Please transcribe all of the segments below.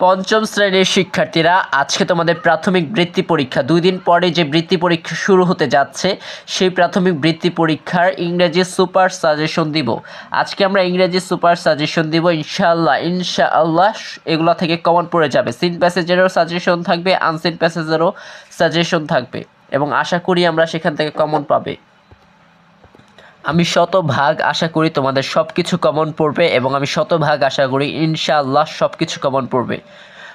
পঞ্চম শ্রেণীর শিক্ষার্থীরা, আজকে তোমাদের প্রাথমিক বৃত্তি পরীক্ষা। 2 দিন পরে যে বৃত্তি পরীক্ষা শুরু হতে যাচ্ছে, সেই প্রাথমিক বৃত্তি পরীক্ষার ইংরেজি সুপার সাজেশন দিব। আজকে আমরা ইংরেজি সুপার সাজেশন দিব ইনশাআল্লাহ। এগুলো থেকে কমন পড়ে যাবে। সিন প্যাসেজেরও সাজেশন থাকবে, আনসিন প্যাসেজেরও সাজেশন থাকবে, এবং আশা করি আমরা সেখান থেকে কমন পাবে। আমি শতভাগ আশা করি তোমাদের সব কিছু কমন পড়বে, এবং আমি শতভাগ আশা করি ইনশাআল্লাহ সব কিছু কমন পড়বে।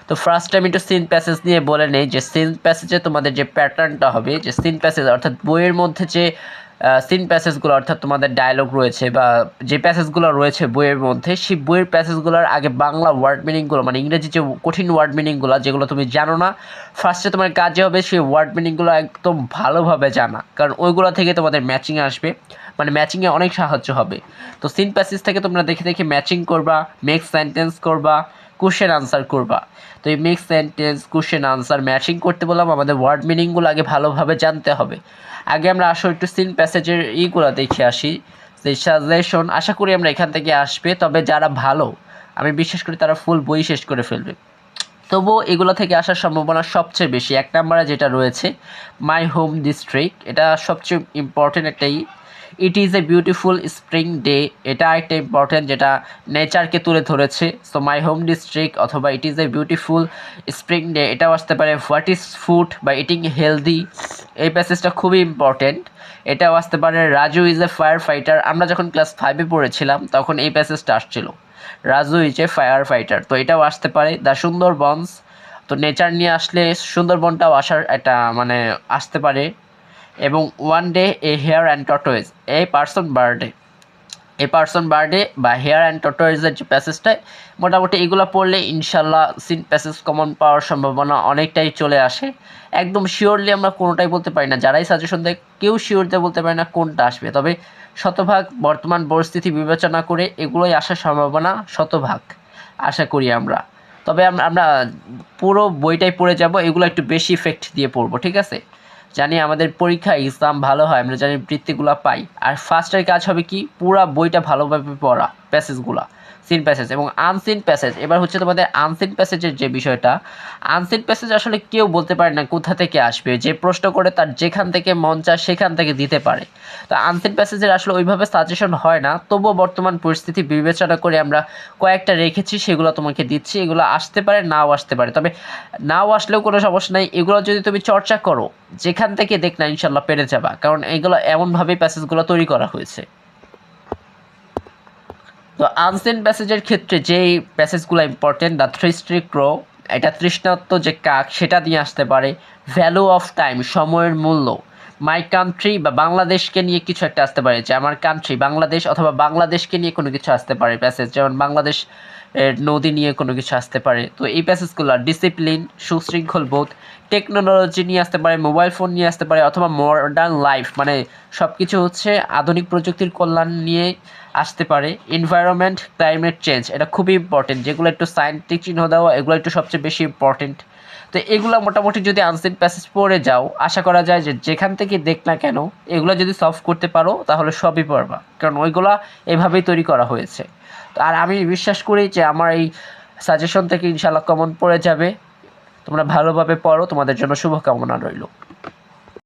তো ফার্স্ট টাইম একটু সিন প্যাসেজ নিয়ে বলে নেই যে সিন প্যাসেজে তোমাদের যে প্যাটার্নটা হবে, যে সিন প্যাসেজ অর্থাৎ বইয়ের মধ্যে যে সিন প্যাসেজগুলো অর্থাৎ তোমাদের ডায়লগ রয়েছে বা যে প্যাসেজগুলো রয়েছে বইয়ের মধ্যে, সেই বইয়ের প্যাসেজগুলোর আগে বাংলা ওয়ার্ড মিনিংগুলো, মানে ইংরেজি যে কঠিন ওয়ার্ড মিনিংগুলো যেগুলো তুমি জানো না, ফার্স্টে তোমার কাজে হবে সেই ওয়ার্ড মিনিংগুলো একদম ভালোভাবে জানা, কারণ ওইগুলো থেকে তোমাদের ম্যাচিং আসবে, মানে ম্যাচিংয়ে অনেক সাহায্য হবে। তো সিন প্যাসেজ থেকে তোমরা দেখে দেখে ম্যাচিং করবা, মেক সেন্টেন্স করবা, কোশ্চেন আনসার করবা। তো এই make sentence, question answer, matching করতে বললাম, আমাদের ওয়ার্ড মিনিংগুলো আগে ভালোভাবে জানতে হবে। আগে আমরা আসলে একটু সিন প্যাসেজের ইগুলো দেখে আসি, যে সাজেশন আশা করি আমরা এখান থেকে আসবে। তবে যারা ভালো, আমি বিশ্বাস করি তারা ফুল বই শেষ করে ফেলবে। তবুও এগুলো থেকে আসার সম্ভাবনা সবচেয়ে বেশি। 1 নম্বরে যেটা রয়েছে মাই হোম ডিস্ট্রিক্ট, এটা সবচেয়ে ইম্পর্টেন্ট একটাই। It is a beautiful spring day, এটা একটা ইম্পর্টেন্ট, যেটা নেচারকে তুলে ধরেছে। সো মাই হোম ডিস্ট্রিক্ট অথবা it is a beautiful spring day, এটাও আসতে পারে। হোয়াট ইজ ফুড বা ইটিং হেলদি, এই প্যাসেজটা খুবই ইম্পর্টেন্ট, এটাও আসতে পারে। Raju is a fire fighter, আমরা যখন ক্লাস 5-এ পড়েছিলাম তখন এই প্যাসেজটা আসছিল, Raju is a fire fighter, তো এটাও আসতে পারে। দ্য সুন্দরবনস, তো নেচার নিয়ে আসলে সুন্দরবনটাও আসার একটা মানে আসতে পারে। এবং one day a hare and tortoise, a person birthday বা হেয়ার অ্যান্ড টর্টয়েজের যে প্যাসেজটায়, মোটামুটি এগুলো পড়লে ইনশাল্লাহ সিন প্যাসেজ কমন পাওয়ার সম্ভাবনা অনেকটাই চলে আসে। একদম শিওরলি আমরা কোনোটাই বলতে পারি না, যারাই সাজেশন দেয় কেউ শিওরতে বলতে পারে না কোনটা আসবে, তবে শতভাগ বর্তমান পরিস্থিতি বিবেচনা করে এগুলোই আসার সম্ভাবনা শতভাগ আশা করি আমরা। তবে আমরা পুরো বইটাই পড়ে যাব, এগুলো একটু বেশি ইফেক্ট দিয়ে পড়বো, ঠিক আছে? জানি আমাদের পরীক্ষা এক্সাম ভালো হয়, আমরা জানি বৃত্তিগুলো পাই। আর ফার্স্টের কাজ হবে কি, পুরা বইটা ভালোভাবে পড়া, প্যাসেজগুলো, সিন প্যাসেজ এবং আনসিন প্যাসেজ। এবার হচ্ছে তোমাদের আনসিন প্যাসেজের যে বিষয়টা, আনসিন প্যাসেজ আসলে কেউ বলতে পারে না কোথা থেকে আসবে, যে প্রশ্ন করে তার যেখান থেকে মন চায় সেখান থেকে দিতে পারে। তো আনসিন প্যাসেজের আসলে ওইভাবে সাজেশন হয় না, তবুও বর্তমান পরিস্থিতি বিবেচনা করে আমরা কয়েকটা রেখেছি, সেগুলো তোমাকে দিচ্ছি। এগুলো আসতে পারে, নাও আসতে পারে, তবে নাও আসলেও কোনো সমস্যা নেই। এগুলো যদি তুমি চর্চা করো, যেখান থেকে দেখ না ইনশাল্লাহ পেরে যাবা, কারণ এগুলো এমনভাবেই প্যাসেজগুলো তৈরি করা হয়েছে। তো আনসিন প্যাসেজের ক্ষেত্রে যেই প্যাসেজগুলো ইম্পর্টেন্ট, দ্য থ্রি স্ট্রিক ক্রো, এটা তৃষ্ণাত্ম যে কাক সেটা দিয়ে আসতে পারে। ভ্যালু অফ টাইম, সময়ের মূল্য। মাই কান্ট্রি বা বাংলাদেশকে নিয়ে কিছু একটা আসতে পারে, যে আমার কান্ট্রি বাংলাদেশ, অথবা বাংলাদেশকে নিয়ে কোনো কিছু আসতে পারে প্যাসেজ, যেমন বাংলাদেশ এর নদী নিয়ে কোনো কিছু আসতে পারে। তো এই প্যাসেজগুলো ডিসিপ্লিন, সুশৃঙ্খল বোধ, টেকনোলজি নিয়ে আসতে পারে, মোবাইল ফোন নিয়ে আসতে পারে, অথবা মডার্ন লাইফ, মানে সব কিছু হচ্ছে আধুনিক প্রযুক্তির কল্যাণ নিয়ে আসতে পারে। এনভায়রনমেন্ট, ক্লাইমেট চেঞ্জ, এটা খুবই ইম্পর্টেন্ট, যেগুলো একটু সায়েন্টিফিক চিহ্ন দেওয়া, এগুলো একটু সবচেয়ে বেশি ইম্পর্টেন্ট। তো এগুলো মোটামুটি যদি আনসিন প্যাসেজ পড়ে যাও, আশা করা যায় যে যেখান থেকে দেখ না কেন এগুলো যদি সলভ করতে পারো তাহলে সবই পারবা, কারণ ওইগুলা এভাবেই তৈরি করা হয়েছে। তো আর আমি বিশ্বাস করি যে আমার এই সাজেশন থেকে ইনশাআল্লাহ কমন পড়ে যাবে। তোমরা ভালোভাবে পড়ো, তোমাদের জন্য শুভকামনা রইল।